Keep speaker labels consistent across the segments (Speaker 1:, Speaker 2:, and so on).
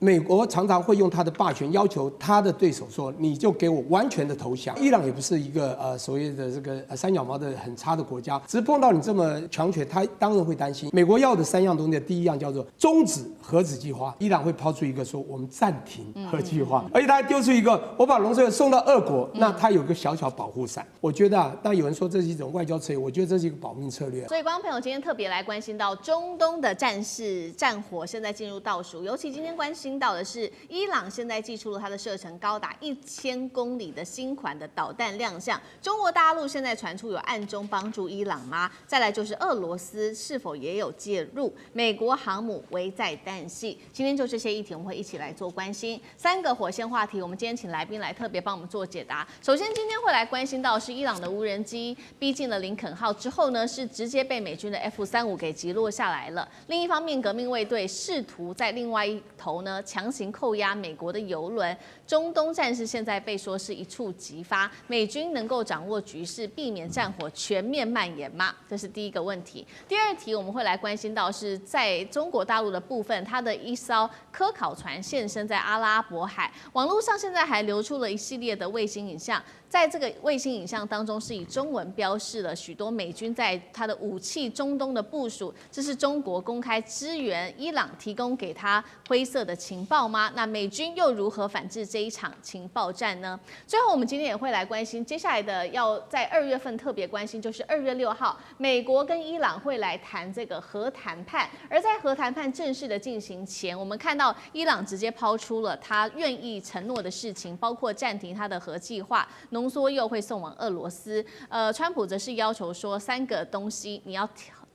Speaker 1: 美国常常会用他的霸权要求他的对手说，你就给我完全的投降。伊朗也不是一个所谓的这个三脚猫的很差的国家，只是碰到你这么强权，他当然会担心。美国要的3样东西，第一样叫做终止核子计划，伊朗会抛出一个说我们暂停核计划，而且他还丢出一个我把农村送到俄国，那他有个小小保护伞。我觉得啊，但有人说这是一种外交策略，我觉得这是一个保命策略。
Speaker 2: 所以，观众朋友今天特别来关心到中东的战火现在进入倒数，尤其今天关心到的是，伊朗现在祭出了它的射程高达1000公里的新款的导弹亮相。中国大陆现在传出有暗中帮助伊朗吗？再来就是俄罗斯是否也有介入？美国航母危在旦夕。今天就这些议题，我们会一起来做关心。3个火线话题，我们今天请来宾来特别帮我们做解答。首先，今天会来关心到是伊朗的无人机逼近了林肯号之后呢，是直接被美军的 F-35给击落下来了。另一方面，革命卫队试图在另外一头呢强行扣押美国的油轮。中东战事现在被说是一触即发，美军能够掌握局势，避免战火全面蔓延吗？这是第一个问题。第二题我们会来关心到是在中国大陆的部分，它的一艘科考船现身在阿拉伯海，网络上现在还流出了一系列的卫星影像。在这个卫星影像当中，是以中文标示了许多美军在它的武器中东的部署，这是中国公开支援伊朗提供给他灰色的情报吗？那美军又如何反制这一场情报战呢？最后，我们今天也会来关心接下来的要在2月份特别关心，就是2月6号，美国跟伊朗会来谈这个核谈判。而在核谈判正式的进行前，我们看到伊朗直接抛出了他愿意承诺的事情，包括暂停他的核计划。浓缩铀会送往俄罗斯，川普则是要求说3个东西你要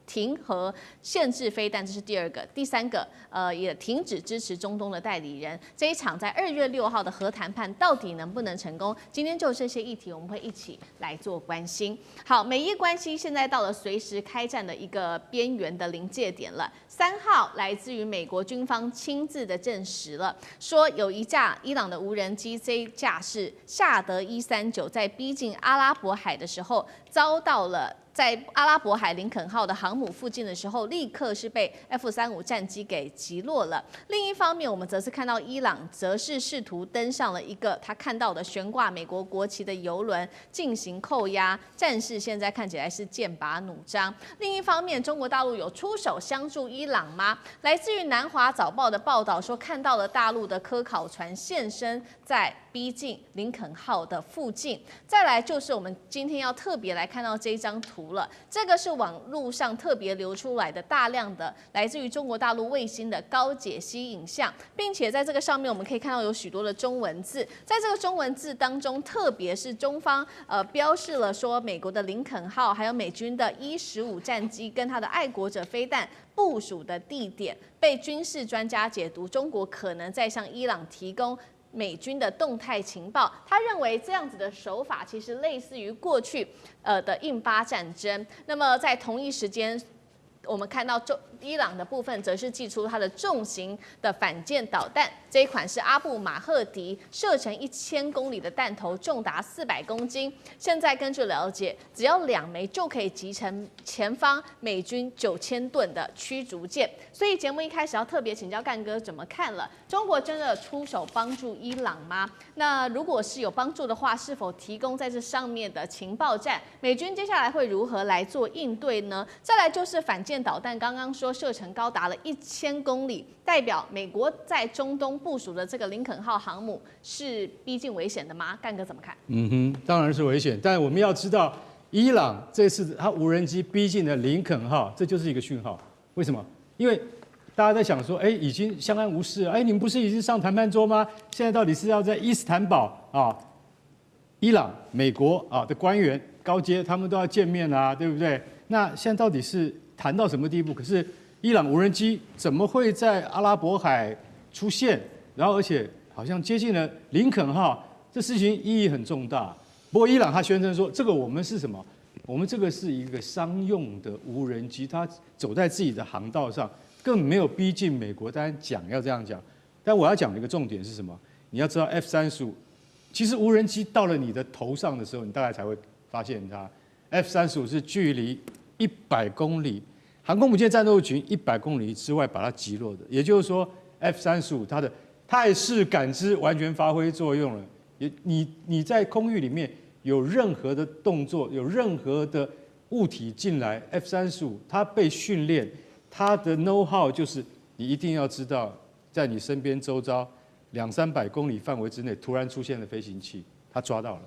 Speaker 2: 停和限制飞弹，这是第2个。第3个，也停止支持中东的代理人。这一场在2月6号的核谈判到底能不能成功？今天就这些议题，我们会一起来做关心。好，美伊关系现在到了随时开战的一个边缘的临界点了。3号来自于美国军方亲自的证实了，说有一架伊朗的无人机，这一架是夏德139，在逼近阿拉伯海的时候遭到了。在阿拉伯海林肯号的航母附近的时候，立刻是被 F-35战机给击落了。另一方面，我们则是看到伊朗则是试图登上了一个他看到的悬挂美国国旗的油轮进行扣押，战事现在看起来是剑拔弩张。另一方面，中国大陆有出手相助伊朗吗？来自于南华早报的报道说，看到了大陆的科考船现身在逼近林肯号的附近。再来就是我们今天要特别来看到这一张图了，这个是网络上特别流出来的大量的来自于中国大陆卫星的高解析影像，并且在这个上面我们可以看到有许多的中文字，在这个中文字当中，特别是中方标示了说美国的林肯号还有美军的E-15战机跟它的爱国者飞弹部署的地点，被军事专家解读中国可能在向伊朗提供美军的动态情报。他认为这样子的手法其实类似于过去的印巴战争。那么在同一时间，我们看到伊朗的部分则是祭出它的重型的反舰导弹，这一款是阿布马赫迪，射程1000公里的弹头重达400公斤。现在根据了解，只要2枚就可以击沉前方美军9000吨的驱逐舰。所以节目一开始要特别请教干哥怎么看了？中国真的出手帮助伊朗吗？那如果是有帮助的话，是否提供在这上面的情报战？美军接下来会如何来做应对呢？再来就是反舰导弹，刚刚说射程高达了1000公里，代表美国在中东部署的这个林肯号航母是逼近危险的吗？干哥怎么看？
Speaker 3: 当然是危险，但我们要知道，伊朗这次它无人机逼近了林肯号，这就是一个讯号。为什么？因为大家在想说，已经相安无事了，你们不是已经上谈判桌吗？现在到底是要在伊斯坦堡啊，伊朗、美国的官员高阶他们都要见面啊，对不对？那现在到底是谈到什么地步？可是伊朗无人机怎么会在阿拉伯海出现？然后而且好像接近了林肯号，这事情意义很重大。不过伊朗他宣称说，这个我们是什么？我们这个是一个商用的无人机，它走在自己的航道上，根本没有逼近美国。当然讲要这样讲，但我要讲的一个重点是什么？你要知道 F-35，其实无人机到了你的头上的时候，你大概才会发现它。F-35是距离100公里，航空母舰战斗群100公里之外把它击落的。也就是说 ，F-35它的态势感知完全发挥作用了。你在空域里面有任何的动作，有任何的物体进来 ，F-35它被训练，它的 know how 就是你一定要知道，在你身边周遭200-300公里范围之内突然出现的飞行器，它抓到了，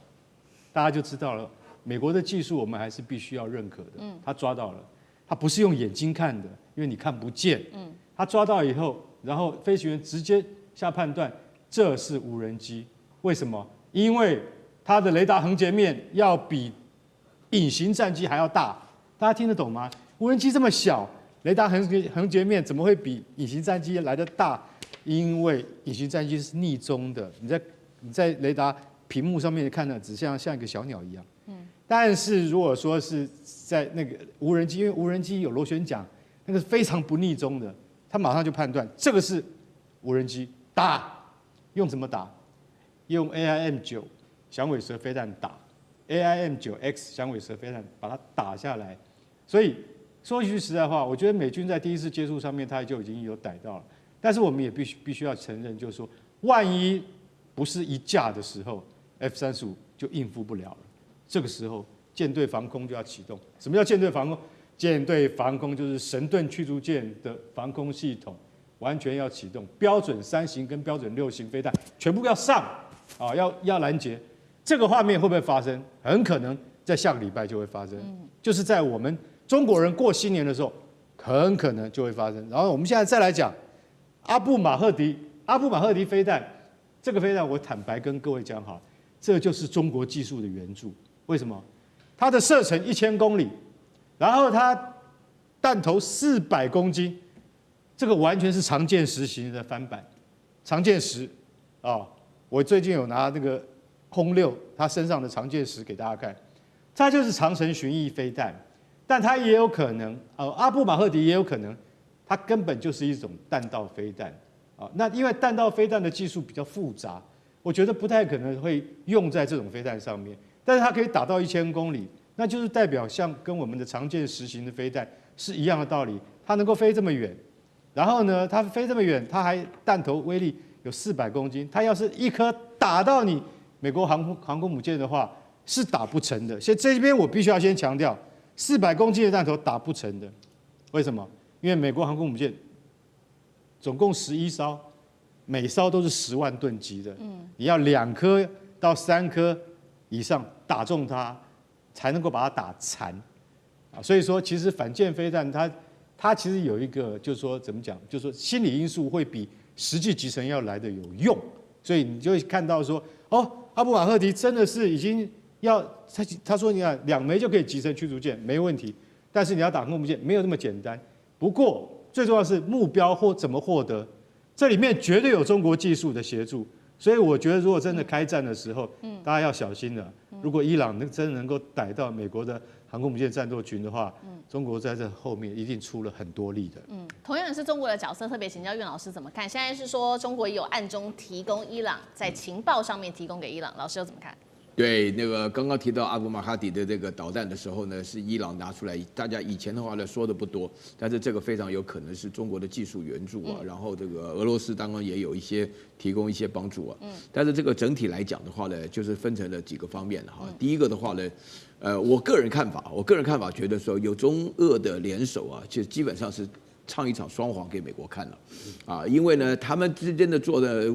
Speaker 3: 大家就知道了。美国的技术我们还是必须要认可的。他抓到了，他不是用眼睛看的，因为你看不见。他抓到以后，然后飞行员直接下判断，这是无人机。为什么？因为它的雷达横截面要比隐形战机还要大。大家听得懂吗？无人机这么小，雷达横截面怎么会比隐形战机来得大？因为隐形战机是逆中的，你在雷达屏幕上面看的，只像一个小鸟一样。但是如果说是在那个无人机，因为无人机有螺旋桨，那个是非常不逆中的，他马上就判断这个是无人机，打。用怎么打？用 AIM-9响尾蛇飞弹打 ，AIM-9X 响尾蛇飞弹把它打下来。所以说一句实在话，我觉得美军在第一次接触上面，他就已经有逮到了。但是我们也必须要承认，就是说，万一不是一架的时候 ，F-35就应付不了了。这个时候，舰队防空就要启动。什么叫舰队防空？舰队防空就是神盾驱逐舰的防空系统，完全要启动。标准3型跟标准6型飞弹全部要上，啊，要拦截。这个画面会不会发生？很可能在下个礼拜就会发生，就是在我们中国人过新年的时候，很可能就会发生。然后我们现在再来讲阿布马赫迪飞弹，这个飞弹我坦白跟各位讲好，这就是中国技术的援助。为什么？它的射程1000公里，然后它弹头400公斤，这个完全是常见10型的翻版。常见10啊，我最近有拿那个轰6它身上的常见10给大家看，它就是长程巡弋飞弹，但它也有可能阿布马赫迪也有可能，它根本就是一种弹道飞弹啊。那因为弹道飞弹的技术比较复杂，我觉得不太可能会用在这种飞弹上面。但是它可以打到1000公里，那就是代表像跟我们的常见10型的飞弹是一样的道理。它能够飞这么远，然后呢，它飞这么远，它还弹头威力有400公斤。它要是一颗打到你美国航空母舰的话，是打不成的。所以这边我必须要先强调，400公斤的弹头打不成的。为什么？因为美国航空母舰总共11艘，每艘都是10万吨级的，你要2颗到3颗以上打中它，才能够把它打残啊。所以说，其实反舰飞弹它其实有一个，就是说怎么讲，就是说心理因素会比实际集成要来的有用。所以你就会看到说，阿布马赫迪真的是已经要他说你看2枚就可以集成驱逐舰没问题，但是你要打航空母舰没有那么简单。不过最重要的是目标或怎么获得，这里面绝对有中国技术的协助。所以我觉得，如果真的开战的时候，大家要小心了。如果伊朗真的能够逮到美国的航空母舰战斗群的话，中国在这后面一定出了很多力的。
Speaker 2: 同样是中国的角色，特别请教岳老师怎么看？现在是说中国也有暗中提供伊朗在情报上面提供给伊朗，老师又怎么看？
Speaker 4: 对，那个刚刚提到阿布马哈迪的这个导弹的时候呢，是伊朗拿出来，大家以前的话呢说的不多，但是这个非常有可能是中国的技术援助啊，然后这个俄罗斯当然也有一些提供一些帮助啊，但是这个整体来讲的话呢，就是分成了几个方面哈。第一个的话呢，我个人看法觉得说有中俄的联手啊，其实基本上是唱一场双簧给美国看了，啊，因为呢，他们之间的做的，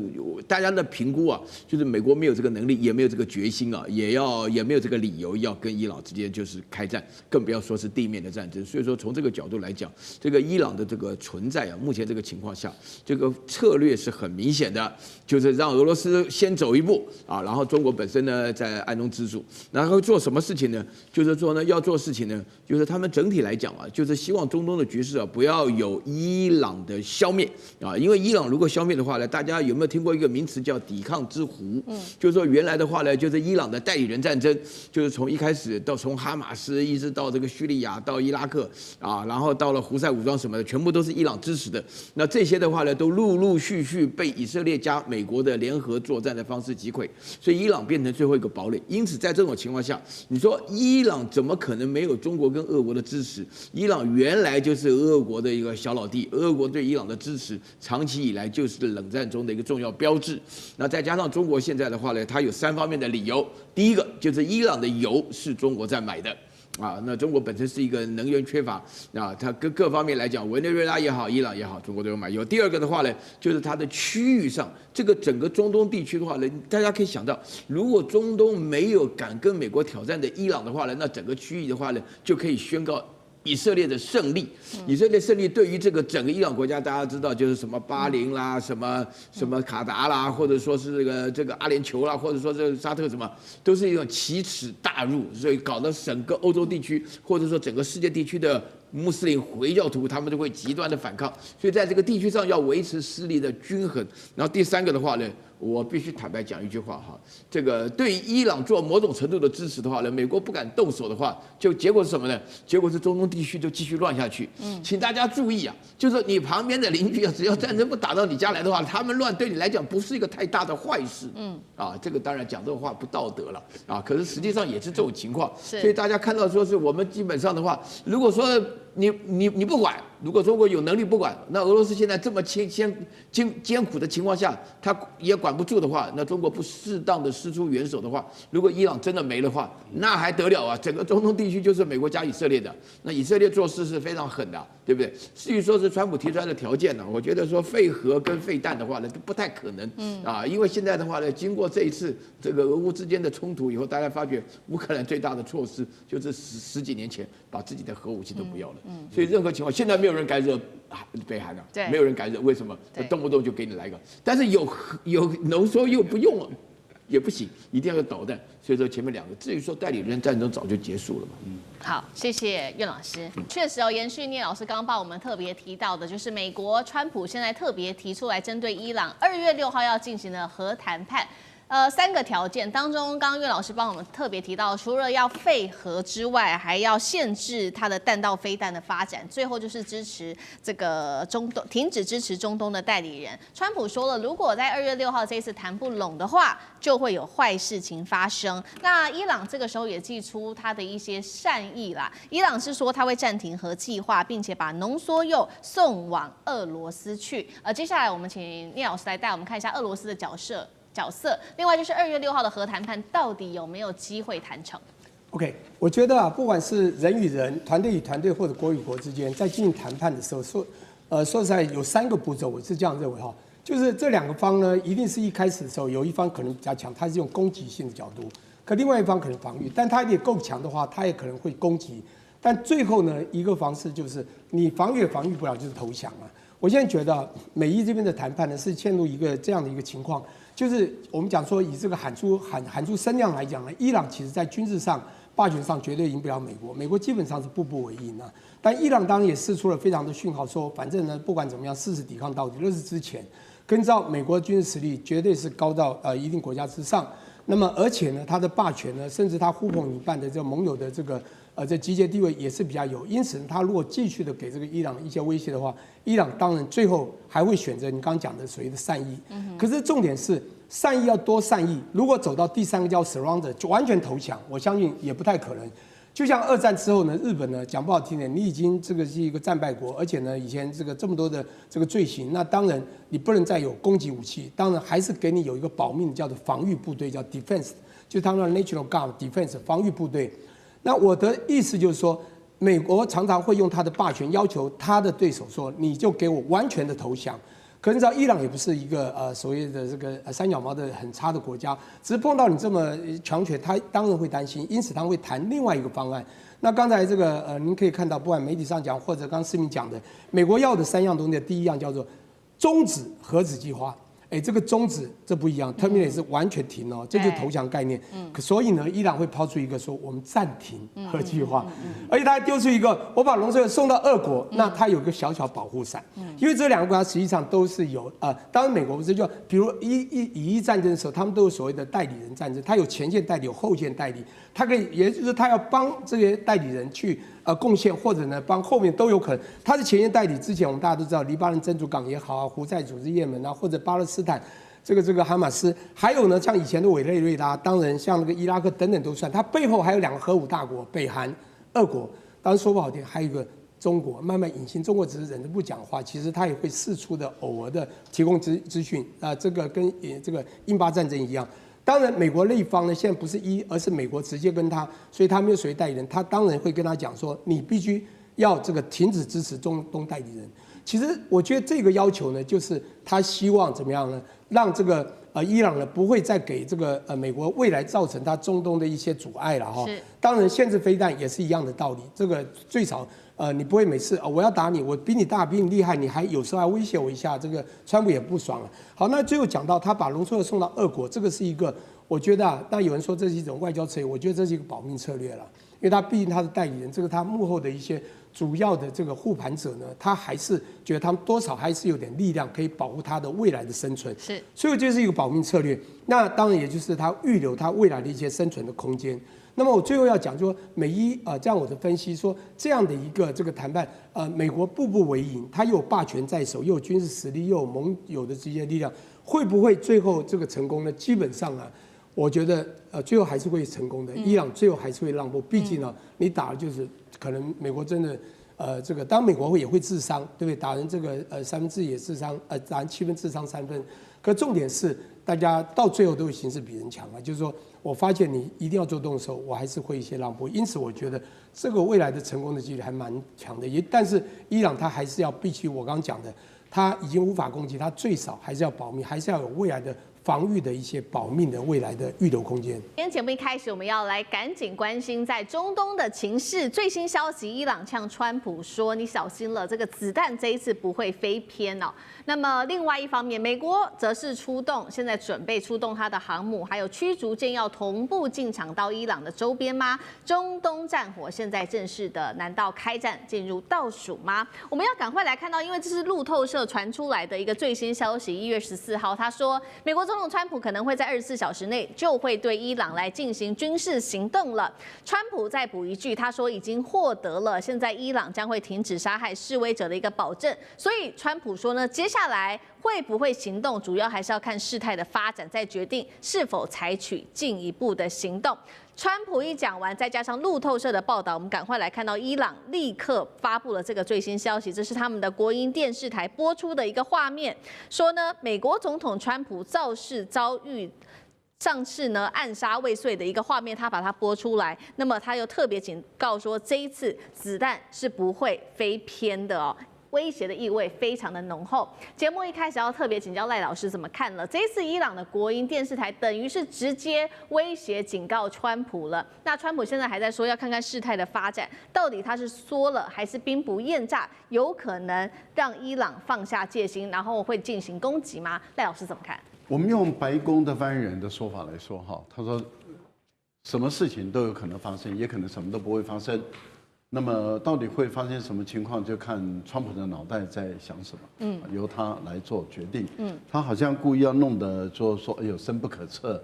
Speaker 4: 大家的评估啊，就是美国没有这个能力，也没有这个决心啊，也没有这个理由要跟伊朗之间就是开战，更不要说是地面的战争。所以说，从这个角度来讲，这个伊朗的这个存在啊，目前这个情况下，这个策略是很明显的，就是让俄罗斯先走一步啊，然后中国本身呢在暗中资助，然后做什么事情呢？就是说呢，要做事情呢，就是他们整体来讲啊，就是希望中东的局势啊不要有伊朗的消灭啊，因为伊朗如果消灭的话呢，大家有没有听过一个名词叫抵抗之湖？就是说原来的话呢，就是伊朗的代理人战争，就是从一开始到从哈马斯一直到这个叙利亚到伊拉克啊，然后到了胡塞武装什么的，全部都是伊朗支持的。那这些的话呢，都陆陆续续被以色列加美国的联合作战的方式击溃，所以伊朗变成最后一个堡垒。因此在这种情况下，你说伊朗怎么可能没有中国跟俄国的支持？伊朗原来就是俄国的一个个小老弟。俄国对伊朗的支持，长期以来就是冷战中的一个重要标志。那再加上中国现在的话呢，它有3方面的理由。第一个就是伊朗的油是中国在买的。那中国本身是一个能源缺乏它各方面来讲，委内瑞拉也好，伊朗也好，中国都有买油。第二个的话呢，就是它的区域上，这个整个中东地区的话呢，大家可以想到，如果中东没有敢跟美国挑战的伊朗的话呢，那整个区域的话呢，就可以宣告以色列的胜利。以色列胜利对于这个整个伊朗国家，大家知道就是什么巴林啦，什么卡达啦，或者说是这个阿联酋啦，或者说这个沙特什么，都是一种奇耻大辱，所以搞得整个欧洲地区或者说整个世界地区的穆斯林回教徒，他们都会极端的反抗。所以在这个地区上要维持势力的均衡。然后第3个的话呢，我必须坦白讲一句话哈，这个对于伊朗做某种程度的支持的话呢，美国不敢动手的话，就结果是什么呢？结果是中东地区就继续乱下去。请大家注意啊，就是你旁边的邻居啊，只要战争不打到你家来的话，他们乱对你来讲不是一个太大的坏事。这个当然讲这种话不道德了啊，可是实际上也是这种情况。所以大家看到说是我们基本上的话，如果说你不管，如果中国有能力不管，那俄罗斯现在这么艰苦的情况下，他也管不住的话，那中国不适当的施出援手的话，如果伊朗真的没的话，那还得了啊？整个中东地区就是美国加以色列的，那以色列做事是非常狠的，对不对？至于说是川普提出来的条件呢，我觉得说废核跟废弹的话呢，不太可能。因为现在的话呢，经过这一次这个俄乌之间的冲突以后，大家发觉乌克兰最大的措施就是十几年前把自己的核武器都不要了。所以任何情况，现在没有人敢惹北韩了，没有人敢惹，为什么？动不动就给你来个，但是有浓缩又不用了，也不行，一定要有导弹。所以说前面2个，至于说代理人战争早就结束了嘛。
Speaker 2: 好，谢谢苑老师。确实延续聂老师刚刚帮我们特别提到的，就是美国川普现在特别提出来针对伊朗2月6号要进行的核谈判。3个条件当中，刚刚岳老师帮我们特别提到，除了要废核之外，还要限制它的弹道飞弹的发展，最后就是支持这个停止支持中东的代理人。川普说了，如果在2月6号这一次谈不拢的话，就会有坏事情发生。那伊朗这个时候也祭出他的一些善意啦，伊朗是说他会暂停核计划，并且把浓缩铀送往俄罗斯去。接下来我们请聂老师来带我们看一下俄罗斯的角色。另外就是2月6号的核谈判到底有没有机会谈成
Speaker 1: ？OK， 我觉得不管是人与人、团队与团队或者国与国之间，在进行谈判的时候，说实在有3个步骤，我是这样认为哈，就是这2个方呢，一定是一开始的时候有一方可能比较强，他是用攻击性的角度，可另外一方可能防御，但他也够强的话，他也可能会攻击，但最后呢，一个方式就是你防御也防御不了，就是投降啊。我现在觉得美伊这边的谈判呢，是陷入一个这样的一个情况。就是我们讲说，以这个喊出声量来讲呢，伊朗其实在军事上、霸权上绝对赢不了美国，美国基本上是步步为营啊。但伊朗当然也释出了非常的讯号，说反正呢，不管怎么样，誓死抵抗到底。那是之前，跟照美国的军事实力绝对是高到一定国家之上。那么而且呢，他的霸权呢，甚至他呼朋引伴的这个盟友的这个这集结地位也是比较有。因此，他如果继续的给这个伊朗一些威胁的话，伊朗当然最后还会选择你刚刚讲的所谓的善意。可是重点是善意要多善意，如果走到第3个叫 surrender， 就完全投降，我相信也不太可能。就像2战之后呢，日本呢讲不好听点，你已经这个是一个战败国，而且呢以前这么多的这个罪行，那当然你不能再有攻击武器，当然还是给你有一个保命叫做防御部队，叫 defense， 就是他们的 national guard defense 防御部队。那我的意思就是说，美国常常会用他的霸权要求他的对手说，你就给我完全的投降。可是你知道，伊朗也不是一个所谓的这个3脚猫的很差的国家，只是碰到你这么强权，他当然会担心，因此他会谈另外一个方案。那刚才这个您可以看到，不管媒体上讲或者刚刚思明讲的，美国要的3样东西，第一样叫做终止核子计划。这个终止这不一样 ，terminate 是完全停哦，这就是投降概念。所以呢，伊朗会抛出一个说我们暂停核计划，而且他还丢出一个我把浓缩铀送到俄国，那它有一个小小保护伞，因为这2个国家实际上都是有当然美国不是就比如以一战争的时候，他们都有所谓的代理人战争，他有前线代理，有后线代理，他可以也就是他要帮这些代理人去贡献，或者呢帮后面都有可能。他是前线代理之前，我们大家都知道黎巴嫩真主港也好啊，胡塞组织也门啊，或者巴勒斯坦这个哈马斯，还有呢像以前的委内瑞拉，当然像那个伊拉克等等都算。它背后还有2个核武大国，北韩、俄国。当然说不好听，还有一个中国，慢慢隐形。中国只是忍着不讲话，其实他也会适出的偶尔的提供资讯啊，这个跟这个印巴战争一样。当然，美国那一方呢，现在不是而是美国直接跟他，所以他没有所谓代理人，他当然会跟他讲说，你必须要这个停止支持中东代理人。其实我觉得这个要求呢，就是他希望怎么样呢，让这个伊朗呢不会再给这个美国未来造成他中东的一些阻碍了哈。当然，限制飞弹也是一样的道理，这个最少。你不会每次我要打你，我比你大，比你厉害，你还有时候还威胁我一下，这个川普也不爽了。好，那最后讲到他把浓缩铀送到俄国，这个是一个，我觉得啊，那有人说这是一种外交策略，我觉得这是一个保命策略了，因为他毕竟他的代理人，这个他幕后的一些主要的这个护盘者呢，他还是觉得他们多少还是有点力量可以保护他的未来的生存，所以这是一个保命策略。那当然也就是他预留他未来的一些生存的空间。那么我最后要讲说，美伊这样我的分析说，这样的一个这个谈判，美国步步为营，它又有霸权在手，又有军事实力，又有盟友的这些力量，会不会最后这个成功呢？基本上啊，我觉得最后还是会成功的。伊朗最后还是会让步，毕竟呢，你打的就是可能美国真的。这个当然美国也会自伤，对不对？打人这个1/3也自伤，打人7分自伤3分。可重点是，大家到最后都会形势比人强啊。就是说我发现你一定要做动手，我还是会一些让步。因此，我觉得这个未来的成功的几率还蛮强的。但是伊朗它还是要必须我刚刚讲的，它已经无法攻击，它最少还是要保密，还是要有未来的。防御的一些保命的未来的预留空间。
Speaker 2: 今天节目一开始，我们要来赶紧关心在中东的情势。最新消息，伊朗呛川普说：“你小心了，这个子弹这一次不会飞偏哦。”那么另外一方面，美国则是出动，现在准备出动它的航母，还有驱逐舰要同步进场到伊朗的周边吗？中东战火现在正式的，难道开战进入倒数吗？我们要赶快来看到，因为这是路透社传出来的一个最新消息。1月14号，他说美国总统川普可能会在24小时内就会对伊朗来进行军事行动了。川普再补一句，他说已经获得了现在伊朗将会停止杀害示威者的一个保证。所以川普说呢，接下来会不会行动，主要还是要看事态的发展，再决定是否采取进一步的行动。川普一讲完，再加上路透社的报道，我们赶快来看到伊朗立刻发布了这个最新消息，这是他们的国营电视台播出的一个画面，说呢，美国总统川普造势遭遇上次呢暗杀未遂的一个画面，他把它播出来，那么他又特别警告说，这一次子弹是不会飞偏的哦。威胁的意味非常的浓厚。节目一开始要特别请教赖老师怎么看了？这一次伊朗的国营电视台等于是直接威胁警告川普了。那川普现在还在说要看看事态的发展，到底他是缩了还是兵不厌诈，有可能让伊朗放下戒心，然后会进行攻击吗？赖老师怎么看？
Speaker 5: 我们用白宫的发言人的说法来说哈，他说什么事情都有可能发生，也可能什么都不会发生。那么到底会发生什么情况，就看川普的脑袋在想什么，由他来做决定。他好像故意要弄得说哎呦深不可测，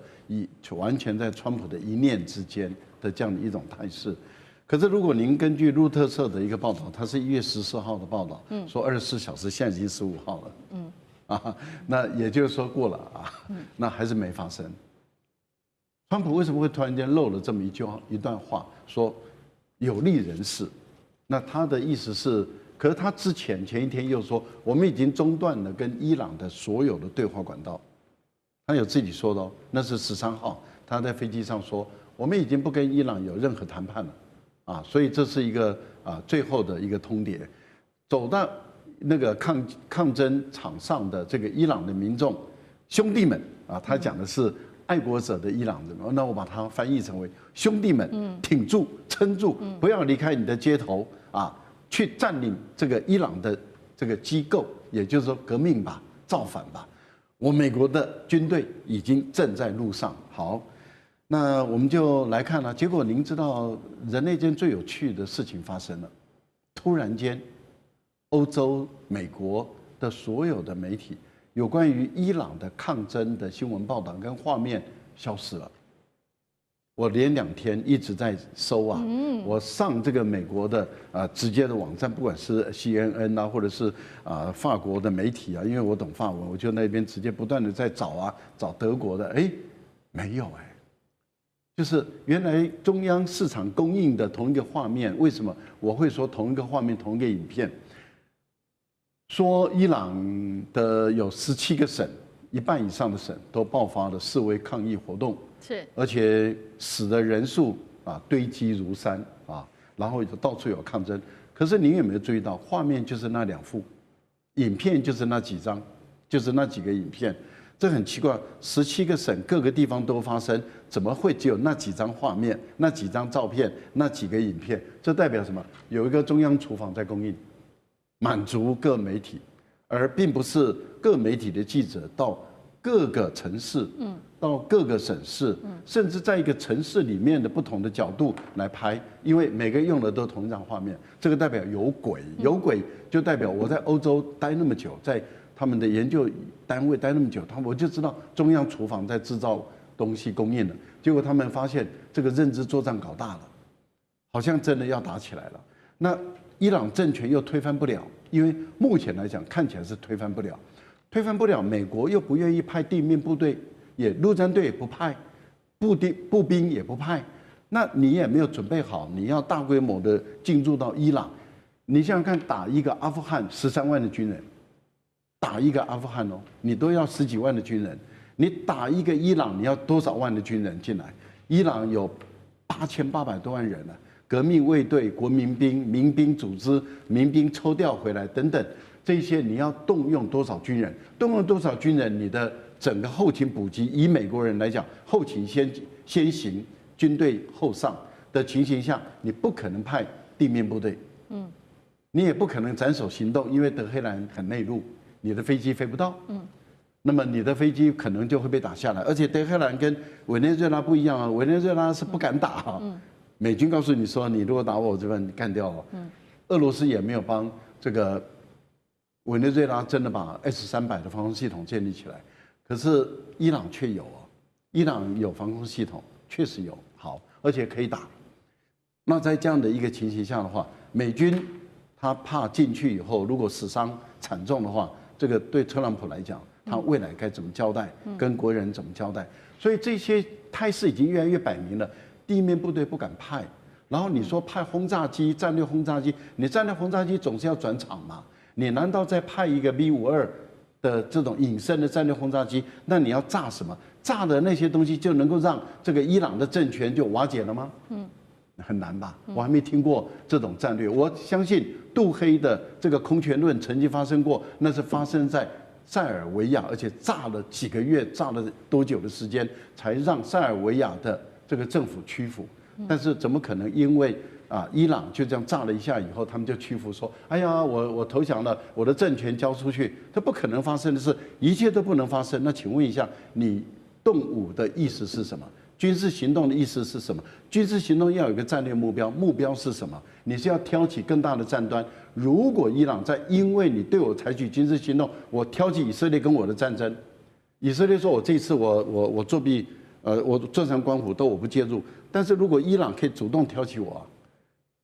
Speaker 5: 完全在川普的一念之间的这样的一种态势。可是如果您根据路透社的一个报道，它是1月14号的报道，说24小时，现在已经15号了，那也就是说过了啊，那还是没发生。川普为什么会突然间漏了这么一段话，说？有利人士，那他的意思是，可是他前一天又说，我们已经中断了跟伊朗的所有的对话管道。他有自己说的哦，那是13号，他在飞机上说，我们已经不跟伊朗有任何谈判了，啊，所以这是一个最后的一个通牒。走到那个抗争场上的这个伊朗的民众兄弟们啊，他讲的是。爱国者的伊朗人，那我把它翻译成为兄弟们，挺住、撑住，不要离开你的街头啊，去占领这个伊朗的这个机构，也就是说革命吧、造反吧。我美国的军队已经正在路上。好，那我们就来看了。结果您知道，人类间最有趣的事情发生了，突然间，欧洲、美国的所有的媒体。有关于伊朗的抗争的新闻报道跟画面消失了，我连2天一直在搜啊，我上这个美国的直接的网站，不管是 CNN 啊，或者是法国的媒体啊，因为我懂法文，我就那边直接不断的在找啊，找德国的，没有就是原来中央市场供应的同一个画面，为什么我会说同一个画面、同一个影片？说伊朗的有17个省，一半以上的省都爆发了示威抗议活动，
Speaker 2: 是，
Speaker 5: 而且死的人数堆积如山然后到处有抗争。可是你有没有注意到，画面就是那2幅，影片就是那几张，就是那几个影片。这很奇怪，17个省各个地方都发生，怎么会只有那几张画面、那几张照片、那几个影片？这代表什么？有一个中央厨房在供应，满足各媒体，而并不是各媒体的记者到各个城市，到各个省市，甚至在一个城市里面的不同的角度来拍，因为每个用的都同一张画面，这个代表有鬼，有鬼就代表我在欧洲待那么久，在他们的研究单位待那么久，我就知道中央厨房在制造东西供应了。结果他们发现这个认知作战搞大了，好像真的要打起来了。那伊朗政权又推翻不了，因为目前来讲看起来是推翻不了，美国又不愿意派地面部队，陆战队也不派，步兵也不派，那你也没有准备好，你要大规模的进入到伊朗，你想想看，打一个阿富汗13万的军人。打一个阿富汗你都要10几万的军人，你打一个伊朗，你要多少万的军人进来？伊朗有8800多万人了，革命卫队、国民兵、民兵组织、民兵抽调回来等等，这些你要动用多少军人？动用多少军人？你的整个后勤补给，以美国人来讲，后勤先行，军队后上的情形下，你不可能派地面部队，你也不可能斩首行动，因为德黑兰很内陆。你的飞机飞不到，那么你的飞机可能就会被打下来。而且德黑兰跟委内瑞拉不一样啊，委内瑞拉是不敢打美军告诉你说，你如果打我这边，你干掉了。俄罗斯也没有帮这个委内瑞拉真的把 S-300的防空系统建立起来，可是伊朗却有伊朗有防空系统，确实有好，而且可以打。那在这样的一个情形下的话，美军他怕进去以后，如果死伤惨重的话，这个对特朗普来讲，他未来该怎么交代，跟国人怎么交代？所以这些态势已经越来越摆明了，地面部队不敢派。然后你说派轰炸机、战略轰炸机，你战略轰炸机总是要转场嘛？你难道再派一个 B-52的这种隐身的战略轰炸机？那你要炸什么？炸的那些东西就能够让这个伊朗的政权就瓦解了吗？很难吧？我还没听过这种战略。我相信杜黑的这个空权论曾经发生过，那是发生在塞尔维亚，而且炸了几个月，炸了多久的时间，才让塞尔维亚的这个政府屈服。但是怎么可能因为伊朗就这样炸了一下以后，他们就屈服说，哎呀，我投降了，我的政权交出去？这不可能发生的事，一切都不能发生。那请问一下，你动武的意思是什么？军事行动的意思是什么？军事行动要有一个战略目标，目标是什么？你是要挑起更大的战端。如果伊朗在因为你对我采取军事行动，我挑起以色列跟我的战争，以色列说我这一次我作弊，我坐山观虎都我不介入。但是如果伊朗可以主动挑起我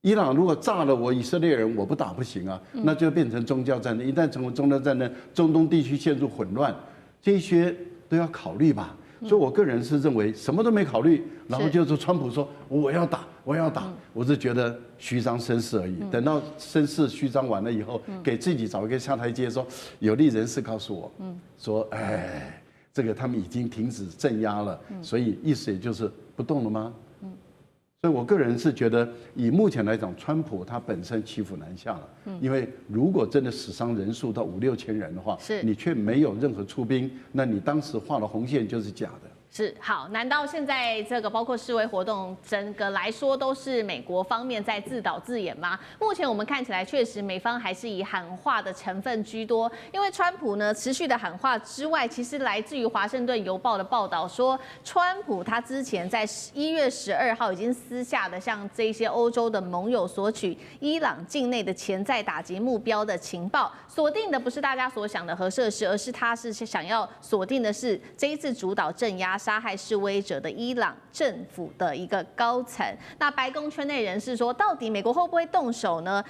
Speaker 5: 伊朗如果炸了我以色列人，我不打不行那就变成宗教战争。一旦成为宗教战争，中东地区陷入混乱，这些都要考虑吧。所以我个人是认为什么都没考虑，然后就是川普说我要打，我是觉得虚张声势而已。等到声势虚张完了以后，给自己找一个下台阶，说有利人士告诉我，说这个他们已经停止镇压了，所以意思也就是不动了吗？所以我个人是觉得，以目前来讲，川普他本身骑虎难下了，因为如果真的死伤人数到5、6千人的话，你却没有任何出兵，那你当时画的红线就是假的。
Speaker 2: 是好，难道现在这个包括示威活动，整个来说都是美国方面在自导自演吗？目前我们看起来，确实美方还是以喊话的成分居多。因为川普呢持续的喊话之外，其实来自于华盛顿邮报的报道说，川普他之前在1月12号已经私下的向这些欧洲的盟友索取伊朗境内的潜在打击目标的情报，锁定的不是大家所想的核设施，而是他是想要锁定的是这一次主导镇压杀害示威者的伊朗政府的一个高层。那白宫圈内人士说，到底美国会不会动手呢？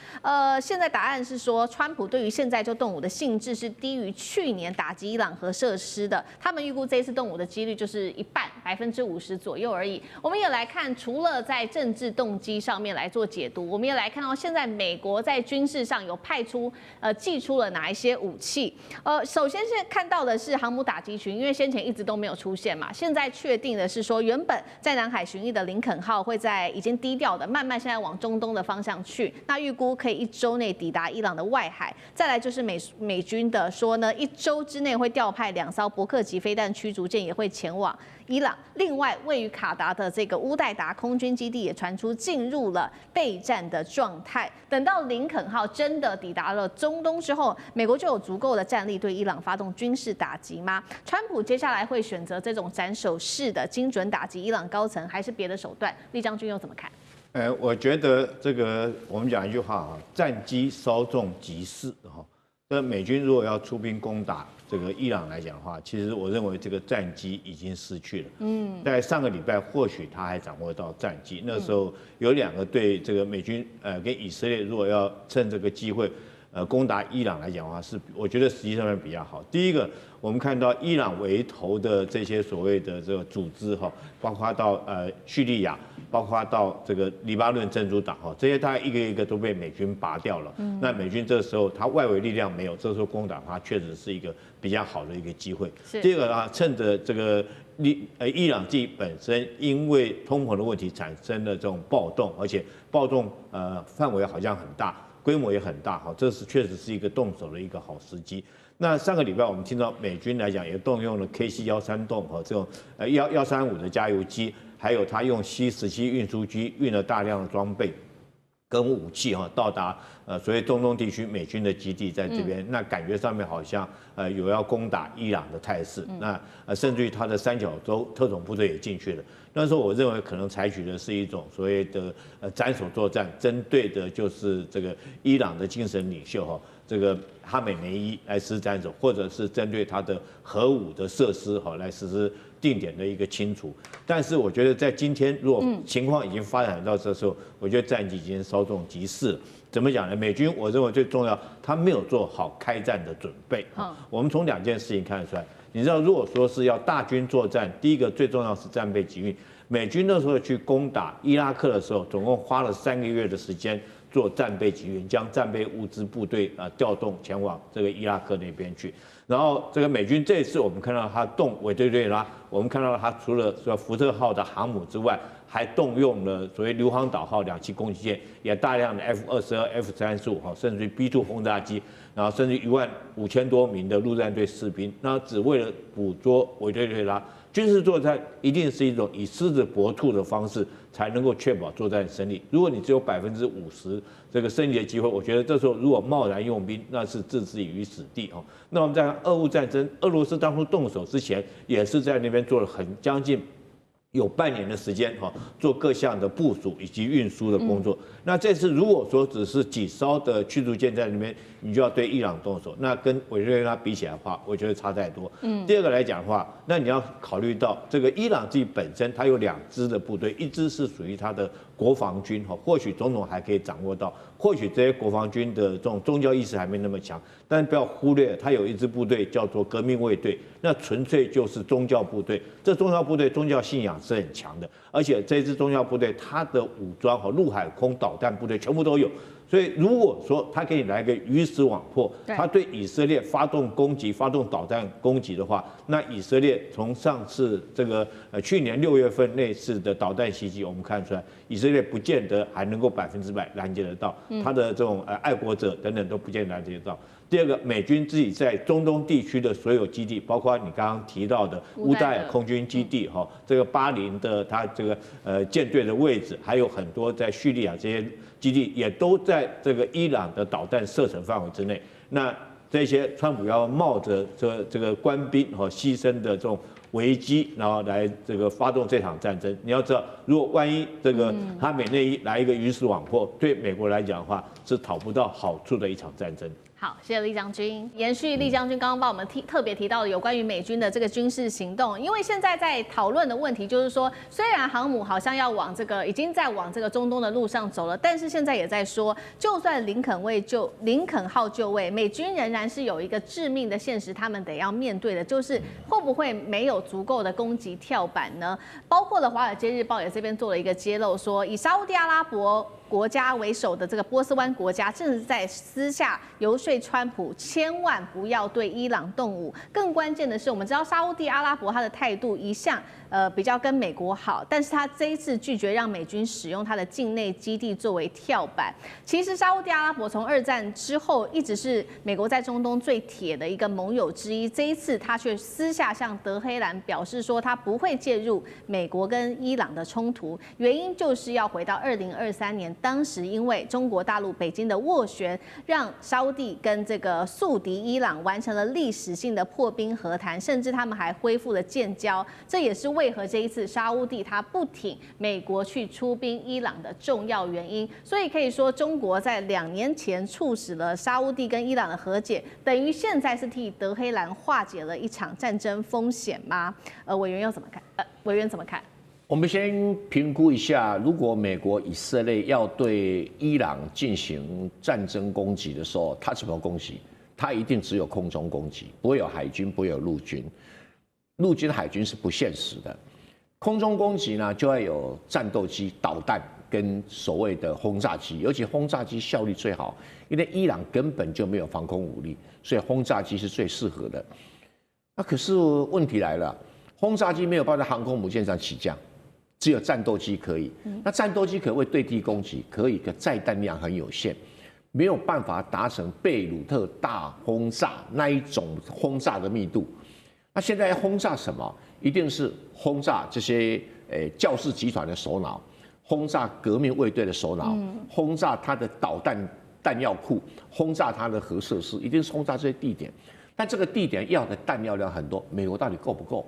Speaker 2: 现在答案是说，川普对于现在就动武的兴致是低于去年打击伊朗核设施的。他们预估这一次动武的几率就是一半，50%左右而已。我们也来看，除了在政治动机上面来做解读，我们也来看到现在美国在军事上有寄出了哪一些武器。首先是看到的是航母打击群，因为先前一直都没有出现嘛，现在确定的是说，原本在南海巡弋的林肯号会在已经低调的慢慢现在往中东的方向去，那预估可以1周内抵达伊朗的外海。再来就是美军的说呢，1周之内会调派2艘伯克级飞弹驱逐舰也会前往伊朗。另外，位于卡达的这个乌代达空军基地也传出进入了备战的状态。等到林肯号真的抵达了中东之后，美国就有足够的战力对伊朗发动军事打击吗？川普接下来会选择这种斩首式的精准打击伊朗高层，还是别的手段？厉将军又怎么看？
Speaker 6: 我觉得这个我们讲一句话啊，战机稍纵即逝哈。那美军如果要出兵攻打这个伊朗来讲的话，其实我认为这个战机已经失去了。在上个礼拜或许他还掌握到战机，那时候有2个对这个美军跟以色列如果要趁这个机会攻打伊朗来讲的话，是我觉得实际上面比较好。第一个，我们看到伊朗为头的这些所谓的这个组织哈，包括到叙利亚，包括到这个黎巴嫩真主党哈，这些大概一个一个都被美军拔掉了。那美军这时候他外围力量没有，这时候攻打它确实是一个比较好的一个机会。第二个啊，趁着这个伊朗自己本身因为通膨的问题产生了这种暴动，而且暴动范围好像很大。规模也很大，哈，这是确实是一个动手的一个好时机。那上个礼拜我们听到美军来讲也动用了 KC-132和这种135的加油机，还有他用 C-17运输机运了大量的装备跟武器哈，到达所谓中东地区美军的基地在这边，那感觉上面好像有要攻打伊朗的态势，那甚至于他的三角洲特种部队也进去了。那时候我认为可能采取的是一种所谓的斩首作战，针对的就是这个伊朗的精神领袖哈，这个哈美内伊来实施斩首，或者是针对他的核武的设施哈来实施定点的一个清除。但是我觉得在今天，如果情况已经发展到这时候，我觉得战机已经稍纵即逝了。怎么讲呢？美军我认为最重要，他没有做好开战的准备。我们从2件事情看得出来。你知道，如果说是要大军作战，第一个最重要是战备集运。美军那时候去攻打伊拉克的时候，总共花了3个月的时间做战备集运，将战备物资部队调动前往这个伊拉克那边去。然后这个美军这一次，我们看到他动委内瑞拉，我们看到他除了说福特号的航母之外，还动用了所谓硫磺岛号2栖攻击舰，也大量的 F-22、F-35哈，甚至于 B-2轰炸机，然后甚至15000多名的陆战队士兵，那只为了捕捉委内瑞拉。军事作战一定是一种以狮子搏兔的方式，才能够确保作战胜利。如果你只有50%这个胜利的机会，我觉得这时候如果贸然用兵，那是置之于死地哦。那我们在俄乌战争，俄罗斯当初动手之前，也是在那边做了将近有半年的时间哈，做各项的部署以及运输的工作。那这次如果说只是几艘的驱逐舰在那边，你就要对伊朗动手，那跟委内瑞拉比起来的话，我觉得差太多。第二个来讲的话，那你要考虑到这个伊朗自己本身，它有2支的部队，一支是属于它的国防军哈，或许总统还可以掌握到，或许这些国防军的这种宗教意识还没那么强，但是不要忽略，它有一支部队叫做革命卫队，那纯粹就是宗教部队。这宗教部队宗教信仰是很强的，而且这支宗教部队它的武装和陆海空导弹部队全部都有。所以如果说他给你来个鱼死网破，他对以色列发动攻击、发动导弹攻击的话，那以色列从上次这个去年6月份那次的导弹袭击，我们看出来，以色列不见得还能够100%拦截得到，他的这种爱国者等等都不见得拦截得到。第二个，美军自己在中东地区的所有基地，包括你刚刚提到的乌代尔空军基地哈，这个巴林的它这个舰队的位置，还有很多在叙利亚这些基地，也都在这个伊朗的导弹射程范围之内。那这些川普要冒着这个官兵和牺牲的这种危机，然后来这个发动这场战争。你要知道，如果万一这个哈美内伊来一个鱼死网破，对美国来讲的话，是讨不到好处的一场战争。
Speaker 2: 好，谢谢厉将军。延续厉将军刚刚帮我们特别提到的有关于美军的这个军事行动，因为现在在讨论的问题就是说，虽然航母好像要往已经在往这个中东的路上走了，但是现在也在说，就算林肯号就位，美军仍然是有一个致命的现实，他们得要面对的，就是会不会没有足够的攻击跳板呢？包括了《华尔街日报》也这边做了一个揭露，说以沙烏地阿拉伯国家为首的这个波斯湾国家，正是在私下游说川普，千万不要对伊朗动武。更关键的是，我们知道沙烏地阿拉伯他的态度一向比较跟美国好，但是他这一次拒绝让美军使用他的境内基地作为跳板。其实沙烏地阿拉伯从2战之后一直是美国在中东最铁的一个盟友之一，这一次他却私下向德黑兰表示说，他不会介入美国跟伊朗的冲突，原因就是要回到2023年。当时因为中国大陆北京的斡旋，让沙烏地跟这个宿敌伊朗完成了历史性的破冰和谈，甚至他们还恢复了建交。这也是为何这一次沙烏地他不挺美国去出兵伊朗的重要原因。所以可以说，中国在2年前促使了沙烏地跟伊朗的和解，等于现在是替德黑兰化解了一场战争风险吗？委员又怎么看？委员怎么看？
Speaker 7: 我们先评估一下，如果美国、以色列要对伊朗进行战争攻击的时候，它怎么攻击？它一定只有空中攻击，不会有海军，不会有陆军。陆军、海军是不现实的。空中攻击呢，就要有战斗机、导弹跟所谓的轰炸机，尤其轰炸机效率最好，因为伊朗根本就没有防空武力，所以轰炸机是最适合的。那可是问题来了，轰炸机没有办法在航空母舰上起降。只有战斗机可以，那战斗机可不可以对地攻击？可以，可载弹量很有限，没有办法达成贝鲁特大轰炸那一种轰炸的密度。那现在要轰炸什么？一定是轰炸这些教士集团的首脑，轰炸革命卫队的首脑，轰炸他的导弹弹药库，轰炸他的核设施，一定是轰炸这些地点。但这个地点要的弹药量很多，美国到底够不够？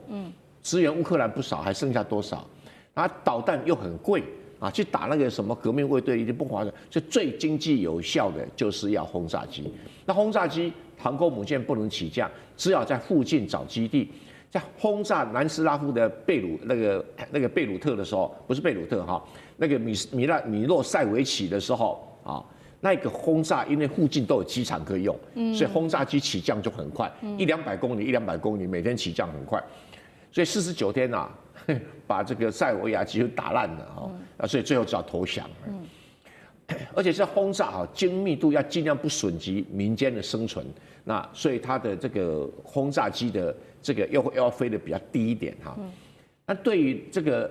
Speaker 7: 支援乌克兰不少，还剩下多少？然后导弹又很贵啊，去打那个什么革命卫队一定不划算，所以最经济有效的就是要轰炸机。那轰炸机航空母舰不能起降，只好在附近找基地。在轰炸南斯拉夫的那个贝鲁特的时候，不是贝鲁特哈，那个米洛塞维奇的时候啊，那个轰炸因为附近都有机场可以用，所以轰炸机起降就很快，100-200公里，100-200公里，每天起降很快，所以49天啊。把这个塞尔维亚几乎打烂了啊，所以最后只好投降。而且这轰炸啊，精密度要尽量不损及民间的生存。那所以它的这个轰炸机的这个要飞得比较低一点哈。那对于这个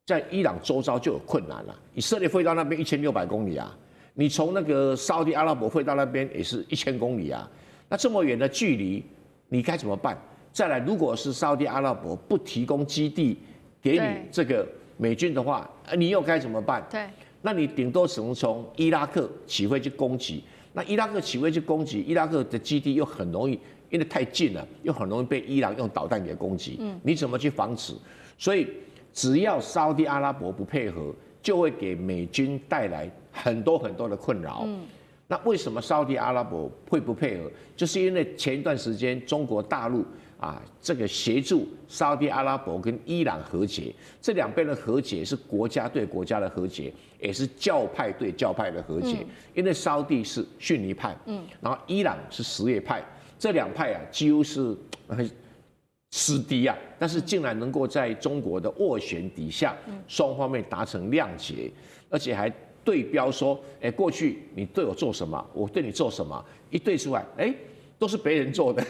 Speaker 7: 在伊朗周遭就有困难了。以色列飞到那边1600公里啊，你从那个沙烏地阿拉伯飞到那边也是1000公里啊。那这么远的距离，你该怎么办？再来，如果是沙烏地阿拉伯不提供基地给你这个美军的话，你又该怎么办？
Speaker 2: 对，
Speaker 7: 那你顶多只能从伊拉克起飞去攻击。那伊拉克起飞去攻击，伊拉克的基地又很容易，因为太近了，又很容易被伊朗用导弹给攻击。你怎么去防止？所以只要沙烏地阿拉伯不配合，就会给美军帶來很多很多的困擾。那为什么沙烏地阿拉伯会不配合？就是因为前一段时间中国大陆这个协助沙烏地阿拉伯跟伊朗和解，这两边的和解是国家对国家的和解，也是教派对教派的和解。因为沙烏地是逊尼派，然后伊朗是什叶派，这两派几乎是死敌啊，但是竟然能够在中国的斡旋底下，双方面达成谅解，而且还对标说，过去你对我做什么，我对你做什么，一对出来，都是别人做的，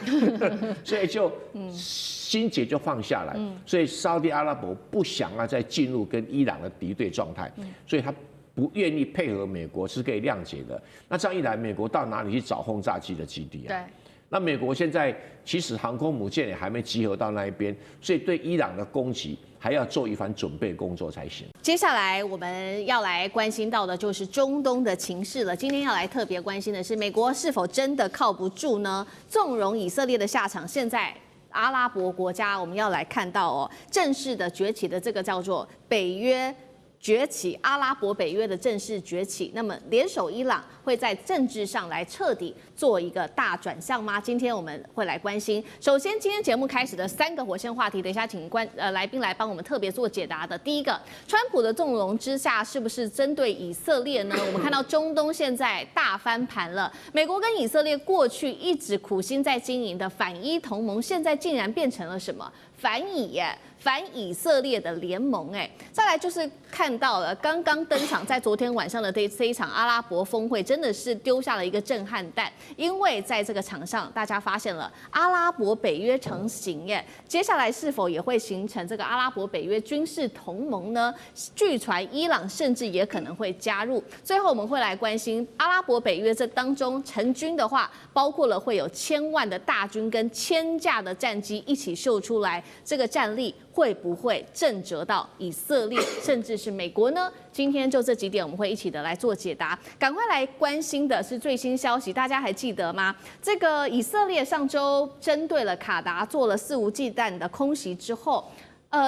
Speaker 7: 所以就心结就放下来。所以沙烏地阿拉伯不想要再进入跟伊朗的敌对状态，所以他不愿意配合美国是可以谅解的。那这样一来，美国到哪里去找轰炸机的基地啊？
Speaker 2: 对。
Speaker 7: 那美国现在其实航空母舰也还没集合到那一边，所以对伊朗的攻击还要做一番准备工作才行。
Speaker 2: 接下来我们要来关心到的就是中东的情势了。今天要来特别关心的是，美国是否真的靠不住呢？纵容以色列的下场，现在阿拉伯国家我们要来看到正式的崛起的这个叫做北约崛起，阿拉伯北约的正式崛起，那么联手伊朗会在政治上来彻底做一个大转向吗？今天我们会来关心。首先，今天节目开始的3个火线话题，等一下请来宾来帮我们特别做解答的。第一个，川普的纵容之下，是不是针对以色列呢？我们看到中东现在大翻盘了，美国跟以色列过去一直苦心在经营的反伊同盟，现在竟然变成了什么？反以色列的联盟，再来就是看到了刚刚登场在昨天晚上的这一场阿拉伯峰会，真的是丢下了一个震撼弹，因为在这个场上，大家发现了阿拉伯北约成型，接下来是否也会形成这个阿拉伯北约军事同盟呢？据传伊朗甚至也可能会加入。最后我们会来关心阿拉伯北约这当中成军的话，包括了会有1000万的大军跟1000架的战机一起秀出来，这个战力会不会震慑到以色列，甚至是美国呢？今天就这几点，我们会一起的来做解答。赶快来关心的是最新消息，大家还记得吗？这个以色列上周针对了卡达做了肆无忌惮的空袭之后，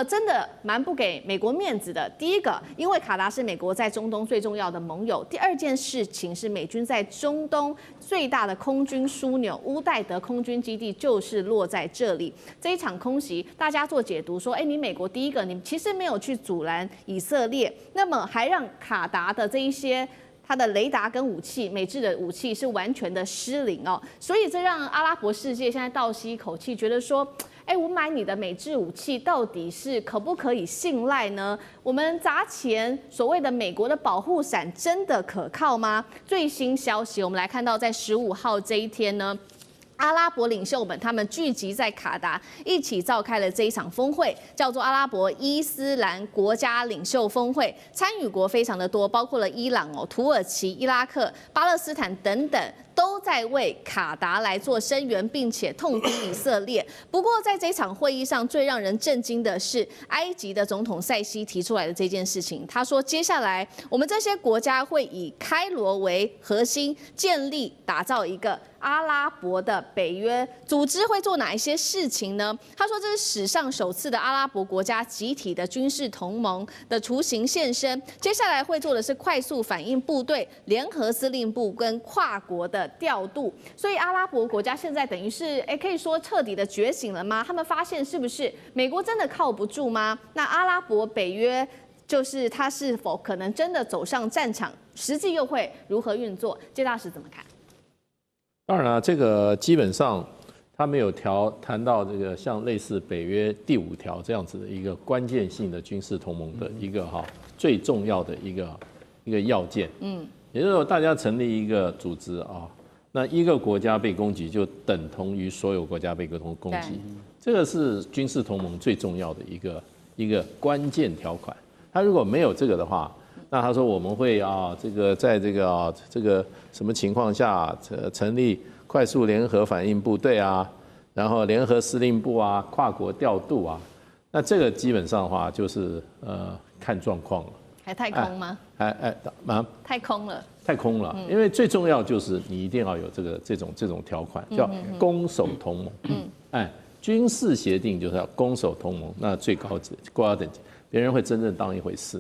Speaker 2: 真的蛮不给美国面子的。第一个，因为卡达是美国在中东最重要的盟友；第二件事情是美军在中东最大的空军枢纽乌代德空军基地就是落在这里。这一场空袭，大家做解读说，你美国第一个，你其实没有去阻拦以色列，那么还让卡达的这一些它的雷达跟武器，美制的武器是完全的失灵哦，所以这让阿拉伯世界现在倒吸一口气，觉得说，我买你的美制武器到底是可不可以信赖呢？我们砸钱所谓的美国的保护伞真的可靠吗？最新消息，我们来看到在15号这一天呢，阿拉伯领袖们他们聚集在卡达，一起召开了这一场峰会，叫做阿拉伯伊斯兰国家领袖峰会。参与国非常的多，包括了伊朗、土耳其、伊拉克、巴勒斯坦等等，都在为卡达来做声援，并且痛批以色列。不过，在这场会议上，最让人震惊的是埃及的总统塞西提出来的这件事情。他说，接下来我们这些国家会以开罗为核心，建立打造一个阿拉伯的北约组织，会做哪一些事情呢？他说，这是史上首次的阿拉伯国家集体的军事同盟的雏形现身。接下来会做的是快速反应部队、联合司令部跟跨国的调度。所以阿拉伯国家现在等于是，可以说彻底的觉醒了吗？他们发现是不是美国真的靠不住吗？那阿拉伯北约就是它是否可能真的走上战场，实际又会如何运作？谢大使怎么看？
Speaker 8: 当然了，这个基本上他没有谈到这个像类似北约第5条这样子的一个关键性的军事同盟的一个最重要的一个要件。也就是说大家成立一个组织啊，那一个国家被攻击就等同于所有国家被攻击，这个是军事同盟最重要的一个关键条款。他如果没有这个的话，那他说我们会这个在这个什么情况下成立快速联合反应部队啊，然后联合司令部啊，跨国调度啊，那这个基本上的话就是看状况了。
Speaker 2: 还太空吗？太空了。
Speaker 8: 太空了，因为最重要就是你一定要有这种条款，叫攻守同盟。军事协定就是要攻守同盟，那最高等级，别人会真正当一回事。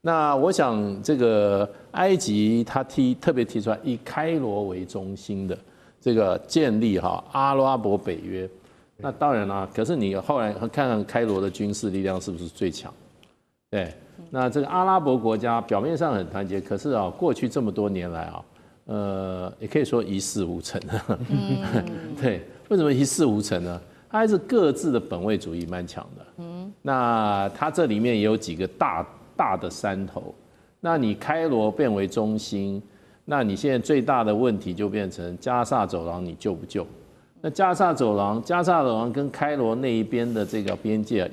Speaker 8: 那我想这个埃及他特别提出来以开罗为中心的这个建立阿拉伯北约，那当然啦，可是你后来看看开罗的军事力量是不是最强？对，那这个阿拉伯国家表面上很团结，可是过去这么多年来也可以说一事无成。对，为什么一事无成呢？它还是各自的本位主义蛮强的。那它这里面也有几个大的山头，那你开罗变为中心，那你现在最大的问题就变成加萨走廊，你救不救？那加萨走廊跟开罗那一边的这个边界，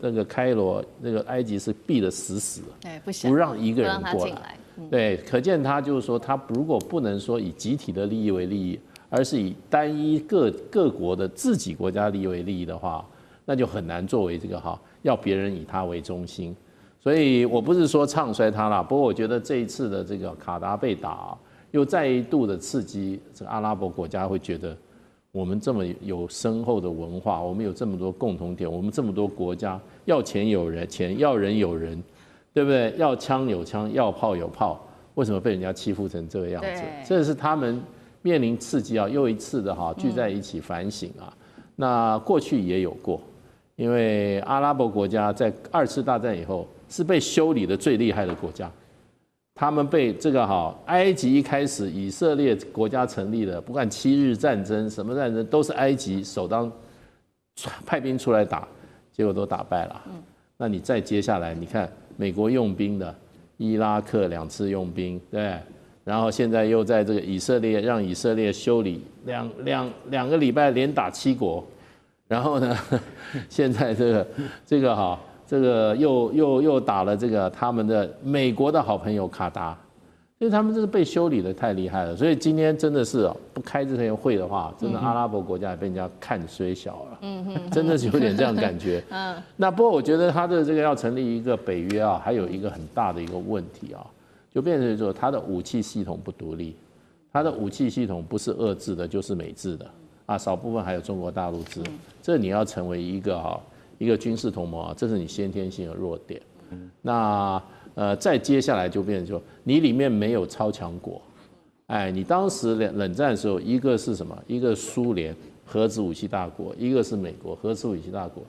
Speaker 8: 那个开罗那个埃及是闭得死死的，不让一个人过来。对，可见他就是说，他如果不能说以集体的利益为利益，而是以单一各国的自己国家利益为利益的话，那就很难作为这个要别人以他为中心。所以我不是说唱衰他啦，不过我觉得这一次的这个卡达被打，又再一度的刺激这个阿拉伯国家会觉得，我们这么有深厚的文化，我们有这么多共同点，我们这么多国家，要钱有人，要人有人，对不对？要枪有枪，要炮有炮，为什么被人家欺负成这个样子？这是他们面临刺激啊，又一次的聚在一起反省啊。那过去也有过，因为阿拉伯国家在2次大战以后是被修理的最厉害的国家。他们被这个埃及一开始以色列国家成立的，不管7日战争什么战争，都是埃及首当派兵出来打，结果都打败了。那你再接下来，你看美国用兵的，伊拉克2次用兵，对，然后现在又在这个以色列让以色列修理两个礼拜连打7国，然后呢，现在这个又打了这个他们的美国的好朋友卡达，因为他们这是被修理的太厉害了，所以今天真的是不开这些会的话，真的阿拉伯国家也被人家看衰小了，真的是有点这样感觉。那不过我觉得他的这个要成立一个北约啊，还有一个很大的一个问题啊，就变成说他的武器系统不独立，他的武器系统不是俄制的，就是美制的啊，少部分还有中国大陆制，这你要成为一个军事同盟啊，这是你先天性的弱点。那再接下来就变成说，你里面没有超强国，你当时冷战的时候，一个是什么？一个苏联核子武器大国，一个是美国核子武器大国。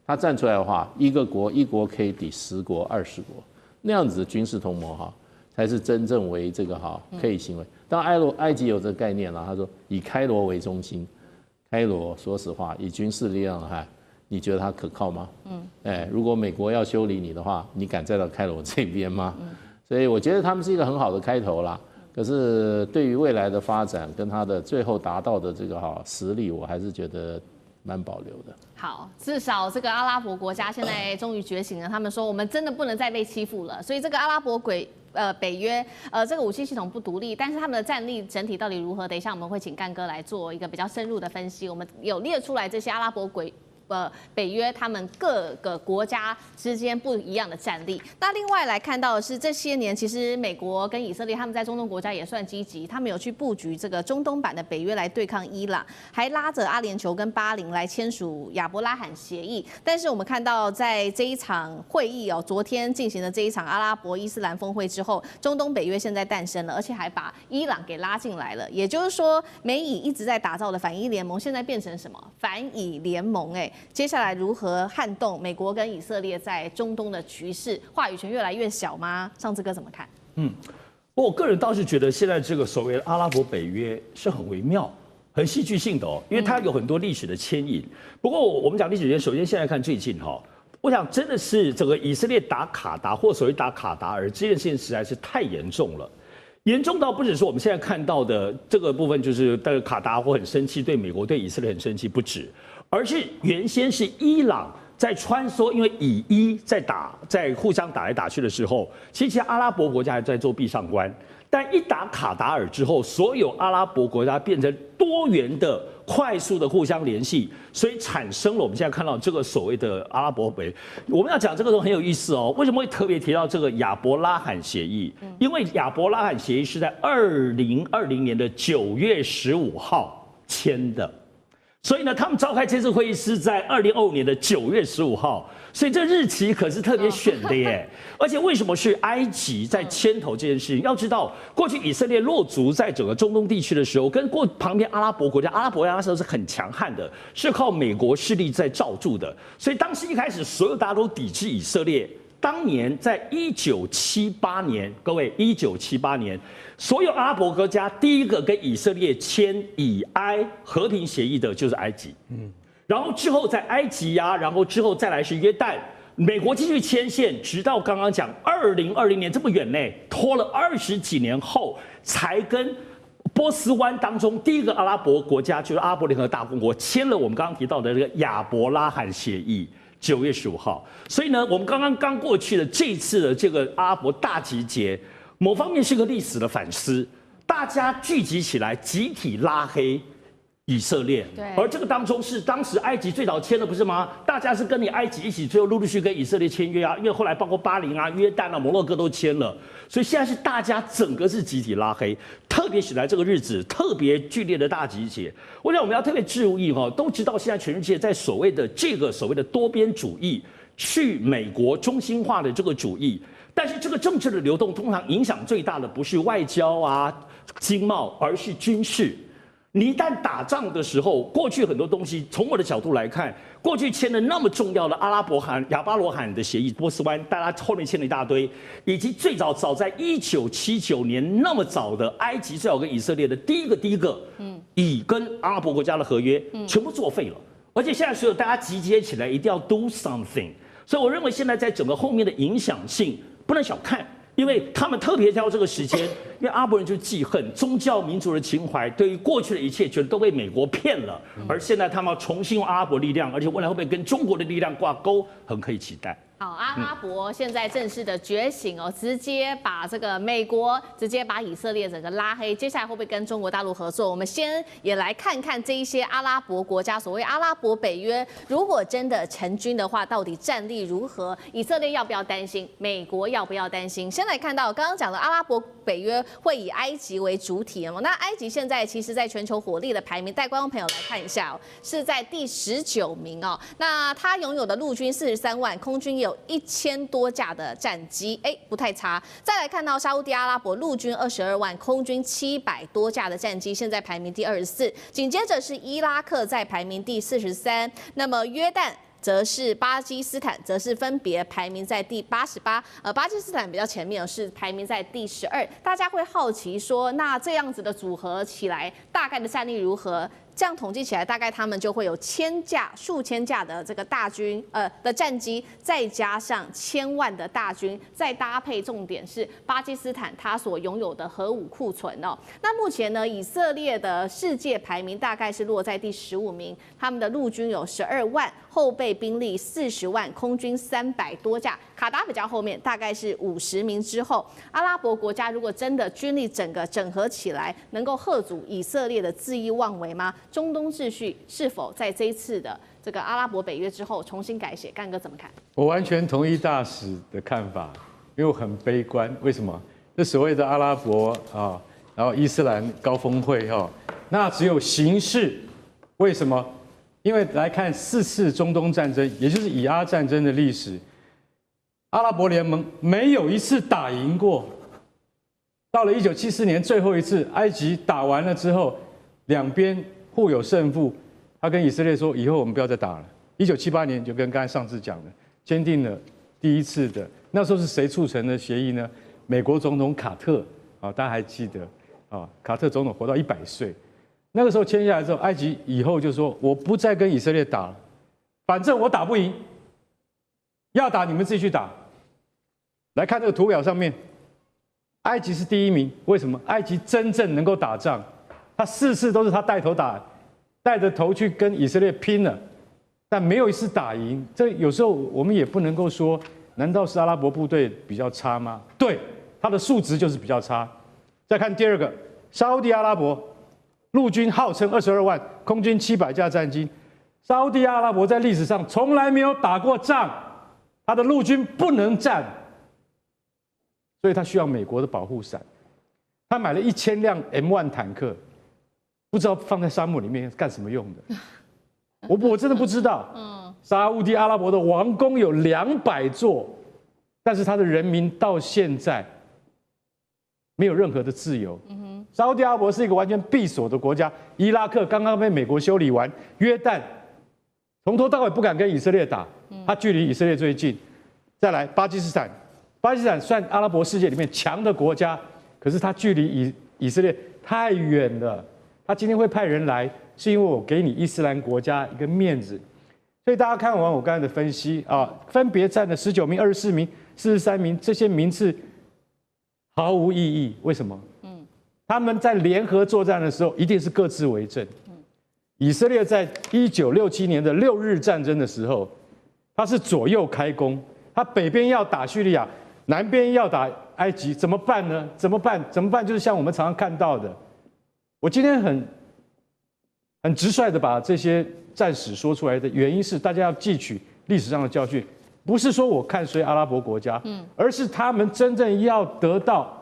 Speaker 8: 他站出来的话，一国可以抵10国、20国，那样子的军事同盟才是真正为这个可以行为。当然埃及有这个概念了，他说以开罗为中心，开罗说实话以军事力量你觉得它可靠吗？如果美国要修理你的话，你敢站到开罗这边吗？所以我觉得他们是一个很好的开头啦。可是对于未来的发展跟它的最后达到的这个实力，我还是觉得蛮保留的。
Speaker 2: 好，至少这个阿拉伯国家现在终于觉醒了，他们说我们真的不能再被欺负了。所以这个阿拉伯北约这个武器系统不独立，但是他们的战力整体到底如何？等一下我们会请干哥来做一个比较深入的分析。我们有列出来这些阿拉伯北约他们各个国家之间不一样的战力。那另外来看到的是，这些年其实美国跟以色列他们在中东国家也算积极，他们有去布局这个中东版的北约来对抗伊朗，还拉着阿联酋跟巴林来签署亚伯拉罕协议。但是我们看到在这一场会议昨天进行的这一场阿拉伯伊斯兰峰会之后，中东北约现在诞生了，而且还把伊朗给拉进来了。也就是说，美以一直在打造的反伊联盟，现在变成什么？反以联盟。接下来如何撼动美国跟以色列在中东的局势？话语权越来越小吗？上次哥怎么看？
Speaker 9: 我个人倒是觉得现在这个所谓的阿拉伯北约是很微妙、很戏剧性的因为它有很多历史的牵引。不过我们讲历史间，首先现在看最近我想真的是这个以色列打卡达或所谓打卡达尔这件事情实在是太严重了。严重到不只是我们现在看到的这个部分，就是卡达或很生气，对美国、对以色列很生气不止，而是原先是伊朗在穿梭，因为以伊在互相打来打去的时候，其实阿拉伯国家还在做壁上观，但一打卡达尔之后，所有阿拉伯国家变成多元的、快速的互相联系，所以产生了我们现在看到这个所谓的阿拉伯北。我们要讲这个都很有意思为什么会特别提到这个亚伯拉罕协议？因为亚伯拉罕协议是在2020年的9月15号签的。所以呢，他们召开这次会议是在2025年的9月15号，所以这日期可是特别选的耶。而且为什么是埃及在牵头这件事情？要知道，过去以色列落足在整个中东地区的时候，跟旁边阿拉伯国家那时候是很强悍的，是靠美国势力在罩住的。所以当时一开始，所有大家都抵制以色列。当年在1978年，各位，1978年，所有阿拉伯国家第一个跟以色列签以埃和平协议的就是埃及，然后之后在埃及然后之后再来是约旦，美国继续牵线，直到刚刚讲2020年这么远呢，拖了20几年后才跟波斯湾当中第一个阿拉伯国家就是阿拉伯联合大公国签了我们刚刚提到的这个亚伯拉罕协议。9月15号，所以呢，我们刚过去的这次的这个阿拉伯大集结，某方面是个历史的反思，大家聚集起来，集体拉黑以色列。
Speaker 2: 对，
Speaker 9: 而这个当中是当时埃及最早签的，不是吗？大家是跟你埃及一起，最后陆续跟以色列签约因为后来包括巴林约旦摩洛哥都签了，所以现在是大家整个是集体拉黑。特别选在这个日子，特别剧烈的大集结，我想我们要特别注意都知道现在全世界在所谓的多边主义、去美国中心化的这个主义，但是这个政治的流动，通常影响最大的不是外交啊、经贸，而是军事。你一旦打仗的时候，过去很多东西，从我的角度来看，过去签了那么重要的亚巴罗罕的协议，波斯湾，大家后面签了一大堆，以及最早在1979年那么早的埃及最早跟以色列的第一个，以跟阿拉伯国家的合约，全部作废了。而且现在所有大家集结起来，一定要 do something。所以我认为现在在整个后面的影响性不能小看。因为他们特别挑这个时间，因为阿拉伯人就记恨宗教民族的情怀，对于过去的一切觉得都被美国骗了，而现在他们要重新用阿拉伯力量，而且未来会不会跟中国的力量挂钩，很可以期待。
Speaker 2: 好，阿拉伯现在正式的觉醒哦，直接把这个美国，直接把以色列整个拉黑。接下来会不会跟中国大陆合作？我们先也来看看这一些阿拉伯国家，所谓阿拉伯北约，如果真的成军的话，到底战力如何？以色列要不要担心？美国要不要担心？先来看到刚刚讲的阿拉伯北约会以埃及为主体哦。那埃及现在其实在全球火力的排名，带观众朋友来看一下哦，是在第19名哦。那它拥有的陆军43万，空军也有1000多架的战机，不太差。再来看到沙烏地阿拉伯陆军22万，空军700多架的战机，现在排名第24。紧接着是伊拉克，在排名第43。那么约旦则是巴基斯坦，则是分别排名在第88，巴基斯坦比较前面，是排名在第12。大家会好奇说，那这样子的组合起来，大概的战力如何？这样统计起来，大概他们就会有数千架的这个大军的战机，再加上1000万的大军，再搭配重点是巴基斯坦它所拥有的核武库存哦。那目前呢，以色列的世界排名大概是落在第15名，他们的陆军有12万，后备兵力40万，空军300多架。卡达比较后面，大概是50名之后。阿拉伯国家如果真的军力整合起来，能够吓阻以色列的恣意妄为吗？中东秩序是否在这一次的这个阿拉伯北约之后重新改写？干哥怎么看？
Speaker 3: 我完全同意大使的看法，因为我很悲观。为什么？这所谓的阿拉伯啊，然后伊斯兰高峰会哈，那只有形式。为什么？因为来看4次中东战争，也就是以阿战争的历史，阿拉伯联盟没有一次打赢过。到了1974年最后一次，埃及打完了之后，两边互有胜负，他跟以色列说：“以后我们不要再打了。”1978年就跟刚才上次讲的，签订了第一次的，那时候是谁促成的协议呢？美国总统卡特啊，大家还记得啊？卡特总统活到100岁，那个时候签下来之后，埃及以后就说：“我不再跟以色列打了，反正我打不赢，要打你们自己去打。”来看这个图表上面，埃及是第1名，为什么？埃及真正能够打仗。他4次都是他带头打，带着头去跟以色列拼了，但没有一次打赢。这有时候我们也不能够说，难道是阿拉伯部队比较差吗？对，他的数值就是比较差。再看第2个，沙烏地阿拉伯陆军号称22万，空军700架战机。沙烏地阿拉伯在历史上从来没有打过仗，他的陆军不能战，所以他需要美国的保护伞。他买了1000辆 M1 坦克。不知道放在沙漠里面干什么用的，我真的不知道。沙烏地阿拉伯的王宫有200座，但是他的人民到现在没有任何的自由。沙烏地阿拉伯是一个完全闭锁的国家，伊拉克刚刚被美国修理完，约旦从头到尾不敢跟以色列打，他距离以色列最近。再来巴基斯坦，巴基斯坦算阿拉伯世界里面强的国家，可是他距离以色列太远了。他今天会派人来，是因为我给你伊斯兰国家一个面子。所以大家看完我刚才的分析啊，分别占了19名、24名、43名，这些名次毫无意义。为什么？他们在联合作战的时候，一定是各自为政。以色列在1967年的6日战争的时候，他是左右开弓，他北边要打叙利亚，南边要打埃及，怎么办呢？怎么办？就是像我们常常看到的。我今天很直率的把这些战史说出来的原因是，大家要汲取历史上的教训，不是说我看衰阿拉伯国家，而是他们真正要得到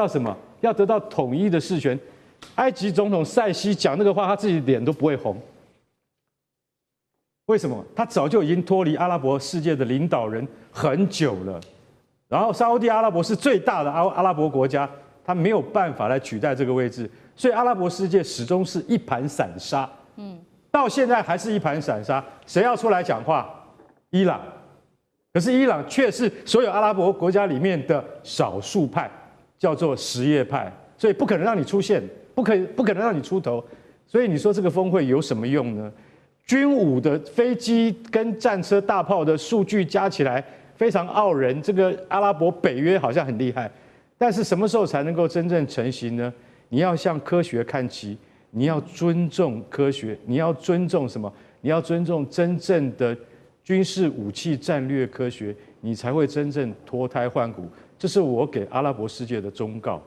Speaker 3: 什么？要得到统一的事权。埃及总统塞西讲那个话，他自己脸都不会红。为什么？他早就已经脱离阿拉伯世界的领导人很久了。然后沙烏地阿拉伯是最大的阿拉伯国家，它没有办法来取代这个位置，所以阿拉伯世界始终是一盘散沙。到现在还是一盘散沙，谁要出来讲话？伊朗。可是伊朗却是所有阿拉伯国家里面的少数派，叫做什叶派，所以不可能让你出现，不可能让你出头。所以你说这个峰会有什么用呢？军武的飞机跟战车、大炮的数据加起来非常傲人，这个阿拉伯北约好像很厉害，但是什么时候才能够真正成型呢？你要向科学看齐，你要尊重科学，你要尊重什么？你要尊重真正的军事武器战略科学，你才会真正脱胎换骨。这是我给阿拉伯世界的忠告。